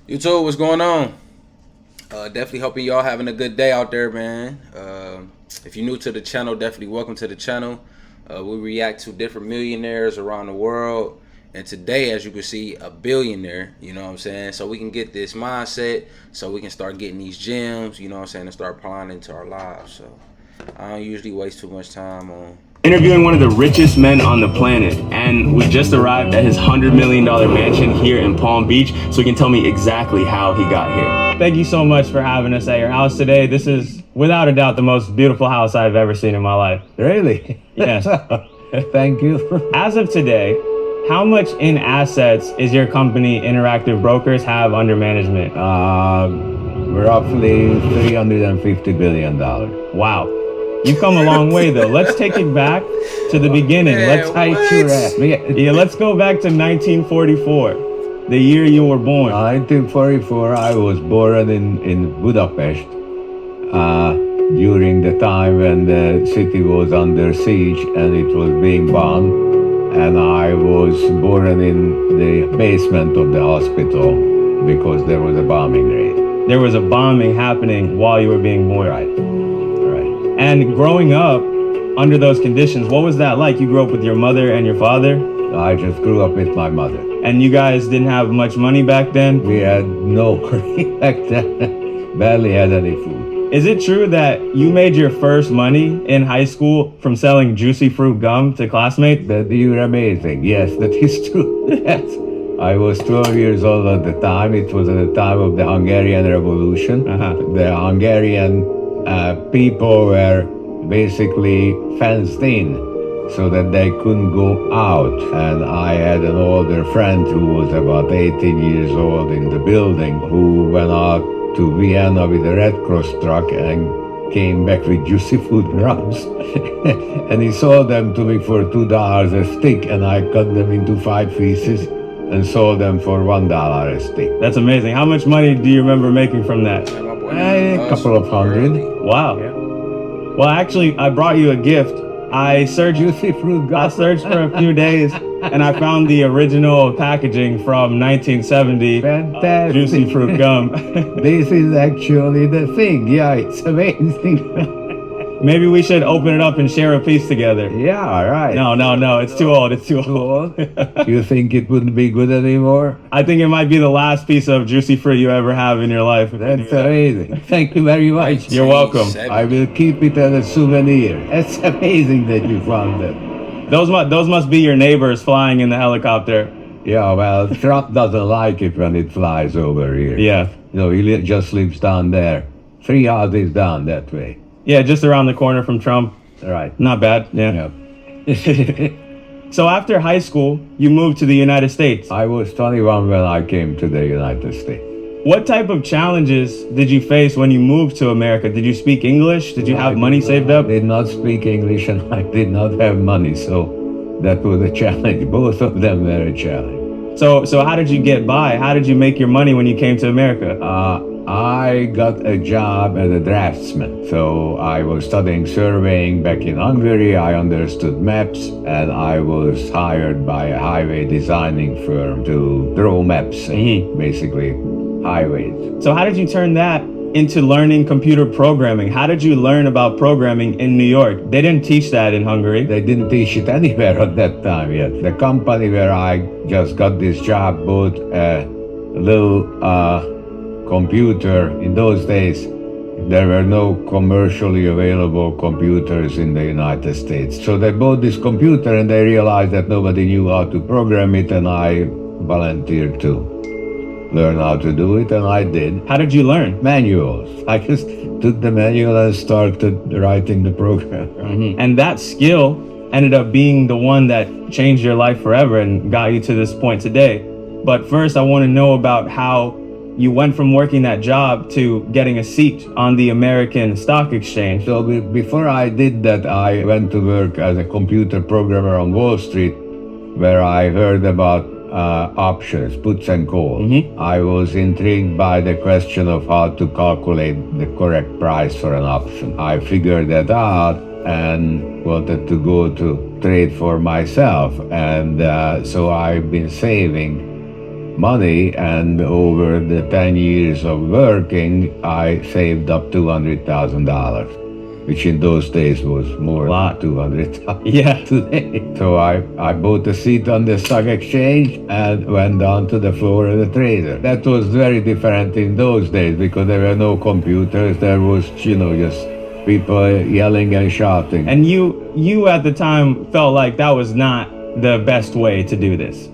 YouTube, what's going on? Definitely hoping y'all having a good day out there, man. If you're new to the channel, definitely welcome to the channel. We react to different millionaires around the world. And today, as you can see, a billionaire, you know what I'm saying? So we can get this mindset, so we can start getting these gems, you know what I'm saying, and start applying into our lives. So I don't usually waste too much time on interviewing one of the richest men on the planet, and we just arrived at his $100 million mansion here in Palm Beach, so he can tell me exactly how he got here. Thank you so much for having us at your house today. This is without a doubt the most beautiful house I've ever seen in my life. Really? Yes. Thank you. As of today, how much in assets is your company Interactive Brokers have under management? Roughly $350 billion. Wow. You've come a long way, though. Let's take it back to the beginning. Man, Let's go back to 1944, the year you were born. 1944, I was born in Budapest during the time when the city was under siege and it was being bombed. And I was born in the basement of the hospital because there was a bombing raid. There was a bombing happening while you were being born. Right. And growing up under those conditions, what was that like? You grew up with your mother and your father? I just grew up with my mother. And you guys didn't have much money back then? We had no money back then. Barely had any food. Is it true that you made your first money in high school from selling juicy fruit gum to classmates? You're amazing. Yes, that is true. Yes. I was 12 years old at the time. It was at the time of the Hungarian Revolution. The Hungarian people were basically fenced in so that they couldn't go out. And I had an older friend who was about 18 years old in the building who went out to Vienna with a Red Cross truck and came back with juicy food gums. And he sold them to me for $2 a stick, and I cut them into 5 pieces and sold them for $1 a stick. That's amazing. How much money do you remember making from that? A couple of hundred. Wow. Yeah. Well, actually, I brought you a gift. I searched for a few days, and I found the original packaging from 1970. Fantastic. Juicy fruit gum. This is actually the thing. Yeah, it's amazing. Maybe we should open it up and share a piece together. Yeah, all right. No, it's too old. It's too old. You think it wouldn't be good anymore? I think it might be the last piece of juicy fruit you ever have in your life. That's amazing. Thank you very much. You're welcome. I will keep it as a souvenir. It's amazing that you found it. Those must be your neighbors flying in the helicopter. Yeah, well, Trump doesn't like it when it flies over here. Yeah. No, he just lives down there. 3 houses down that way. Yeah, just around the corner from Trump. All right. Not bad. Yeah. So after high school, you moved to the United States. I was 21 when I came to the United States. What type of challenges did you face when you moved to America? Did you speak English? Did you have money saved up? I did not speak English and I did not have money, so that was a challenge. Both of them were a challenge. So how did you get by? How did you make your money when you came to America? I got a job as a draftsman. So I was studying surveying back in Hungary. I understood maps, and I was hired by a highway designing firm to draw maps, basically highways. So how did you turn that into learning computer programming? How did you learn about programming in New York? They didn't teach that in Hungary. They didn't teach it anywhere at that time yet. The company where I just got this job bought a little computer. In those days, there were no commercially available computers in the United States. So they bought this computer and they realized that nobody knew how to program it, and I volunteered to learn how to do it, and I did. How did you learn? Manuals. I just took the manual and started writing the program. And that skill ended up being the one that changed your life forever and got you to this point today. But first, I want to know about how you went from working that job to getting a seat on the American Stock Exchange. So before I did that, I went to work as a computer programmer on Wall Street, where I heard about options, puts and calls. I was intrigued by the question of how to calculate the correct price for an option. I figured that out and wanted to go to trade for myself. And so I've been saving money, and over the 10 years of working, I saved up $200,000, which in those days was more like 200,000 Yeah. today. So I bought a seat on the stock exchange and went down to the floor of the trader. That was very different in those days because there were no computers. There was, just people yelling and shouting. And you at the time felt like that was not the best way to do this.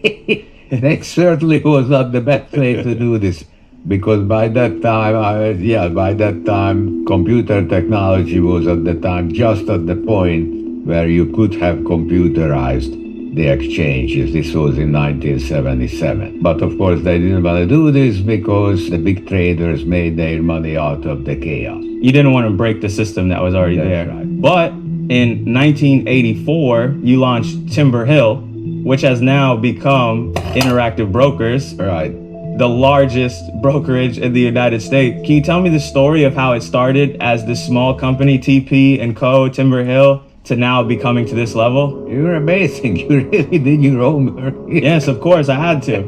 It certainly was not the best way to do this, because by that time, computer technology was at the time just at the point where you could have computerized the exchanges. This was in 1977. But of course, they didn't want to do this because the big traders made their money out of the chaos. You didn't want to break the system that was already there. Right. But in 1984, you launched Timber Hill, which has now become Interactive Brokers, Right. the largest brokerage in the United States. Can you tell me the story of how it started as this small company, TP and Co, Timber Hill, to now becoming to this level? You're amazing. You really did your homework. Yes, of course, I had to.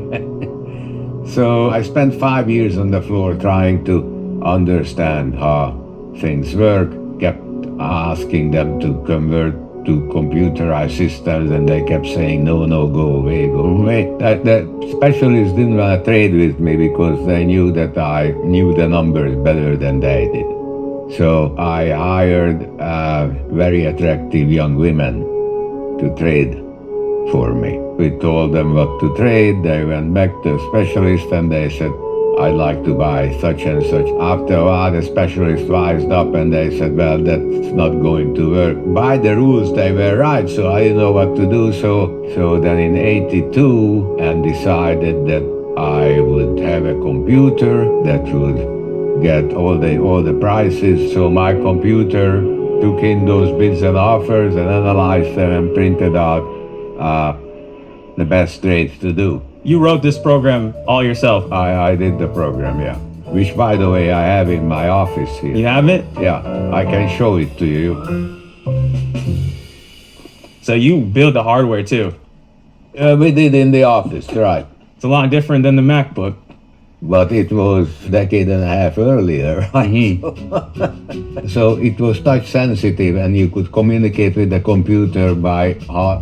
So I spent 5 years on the floor trying to understand how things work, kept asking them to convert to computerized systems, and they kept saying, no, go away. The specialists didn't want to trade with me because they knew that I knew the numbers better than they did. So I hired very attractive young women to trade for me. We told them what to trade. They went back to the specialist and they said, I'd like to buy such and such. After a while, the specialist wised up and they said, well, that's not going to work. By the rules, they were right, so I didn't know what to do. So then in 82, and decided that I would have a computer that would get all the prices. So my computer took in those bids and offers and analyzed them and printed out the best trades to do. You wrote this program all yourself. I did the program, yeah. Which, by the way, I have in my office here. You have it? Yeah, I can show it to you. So you build the hardware too. We did in the office, right. It's a lot different than the MacBook. But it was a decade and a half earlier, right? So it was touch sensitive and you could communicate with the computer by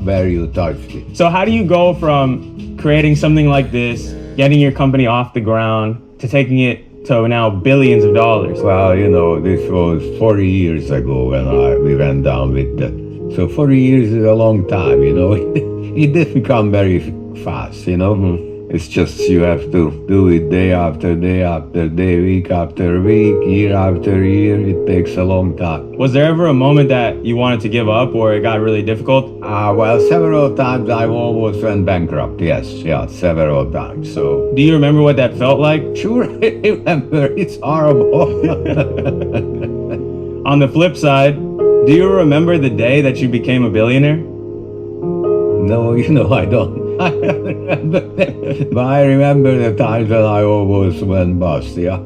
where you touched it. So how do you go from creating something like this, getting your company off the ground, to taking it to now billions of dollars? Well, this was 40 years ago when we went down with that. So 40 years is a long time, It didn't come very fast, It's just you have to do it day after day after day, week after week, year after year. It takes a long time. Was there ever a moment that you wanted to give up or it got really difficult? Well, several times I almost went bankrupt. Yes, several times. So, do you remember what that felt like? Sure, I remember. It's horrible. On the flip side, do you remember the day that you became a billionaire? No, I don't. I don't remember that. But I remember the times when I almost went bust, yeah.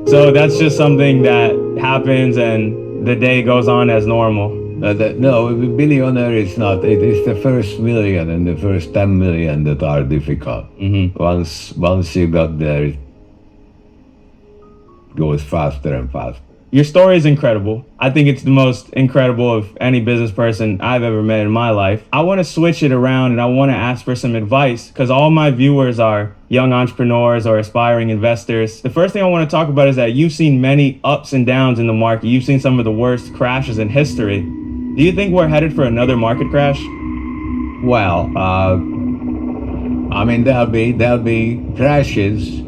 So that's just something that happens and the day goes on as normal. No, billionaire is not. It is the first million and the first 10 million that are difficult. Mm-hmm. Once you got there, it goes faster and faster. Your story is incredible. I think it's the most incredible of any business person I've ever met in my life. I want to switch it around and I want to ask for some advice because all my viewers are young entrepreneurs or aspiring investors. The first thing I want to talk about is that you've seen many ups and downs in the market. You've seen some of the worst crashes in history. Do you think we're headed for another market crash? Well, there'll be crashes.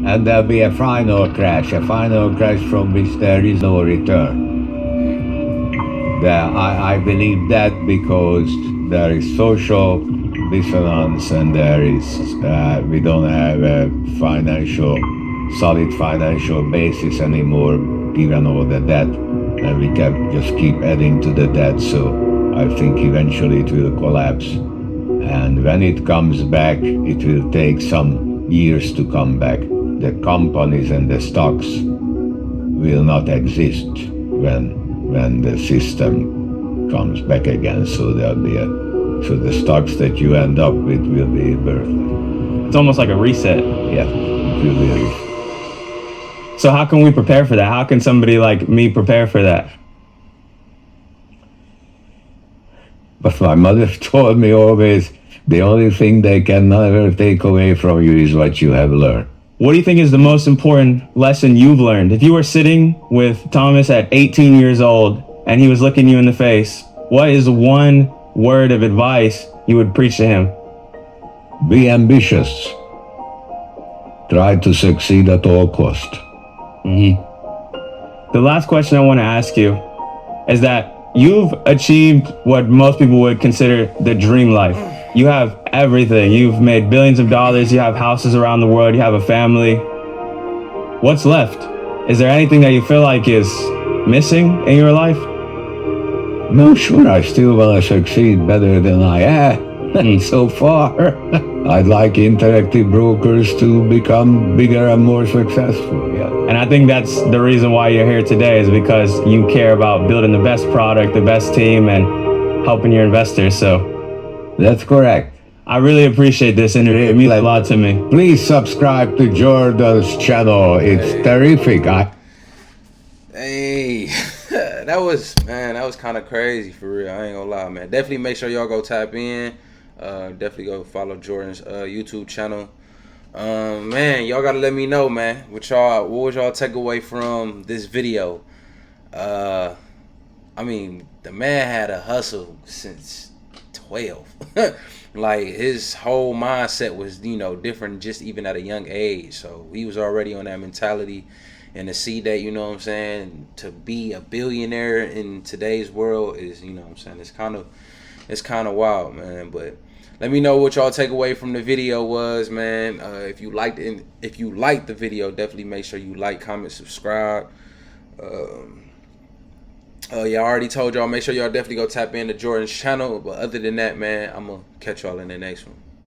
And there'll be a final crash from which there is no return. I believe that because there is social dissonance and we don't have a solid financial basis anymore, given all the debt, and we can just keep adding to the debt. So I think eventually it will collapse. And when it comes back, it will take some years to come back. The companies and the stocks will not exist when the system comes back again. So there'll be a So the stocks that you end up with will be worthless. It's almost like a reset. Yeah, it will be a reset. So how can we prepare for that? How can somebody like me prepare for that? But my mother told me always, the only thing they can never take away from you is what you have learned. What do you think is the most important lesson you've learned? If you were sitting with Thomas at 18 years old and he was looking you in the face, what is one word of advice you would preach to him? Be ambitious. Try to succeed at all cost. The last question I want to ask you is that you've achieved what most people would consider the dream life. You have everything. You've made billions of dollars. You have houses around the world. You have a family. What's left? Is there anything that you feel like is missing in your life? No, sure, I still want to succeed better than I am so far. I'd like Interactive Brokers to become bigger and more successful, yeah. And I think that's the reason why you're here today, is because you care about building the best product, the best team, and helping your investors. So That's correct. I really appreciate this interview. It means a lot to me. Please subscribe to Jordan's channel. It's terrific. Hey, that was kind of crazy for real. I ain't gonna lie, man. Definitely make sure y'all go tap in. Definitely go follow Jordan's YouTube channel. Man, y'all gotta let me know, man. What was y'all take away from this video? I mean, the man had a hustle since 12. Like, his whole mindset was, different just even at a young age. So he was already on that mentality. And to see that, what I'm saying, to be a billionaire in today's world is, what I'm saying, it's kind of wild, man. But let me know what y'all take away from the video was, man. If you liked the video, definitely make sure you like, comment, subscribe. I already told y'all, make sure y'all definitely go tap into Jordan's channel. But other than that, man, I'm gonna catch y'all in the next one.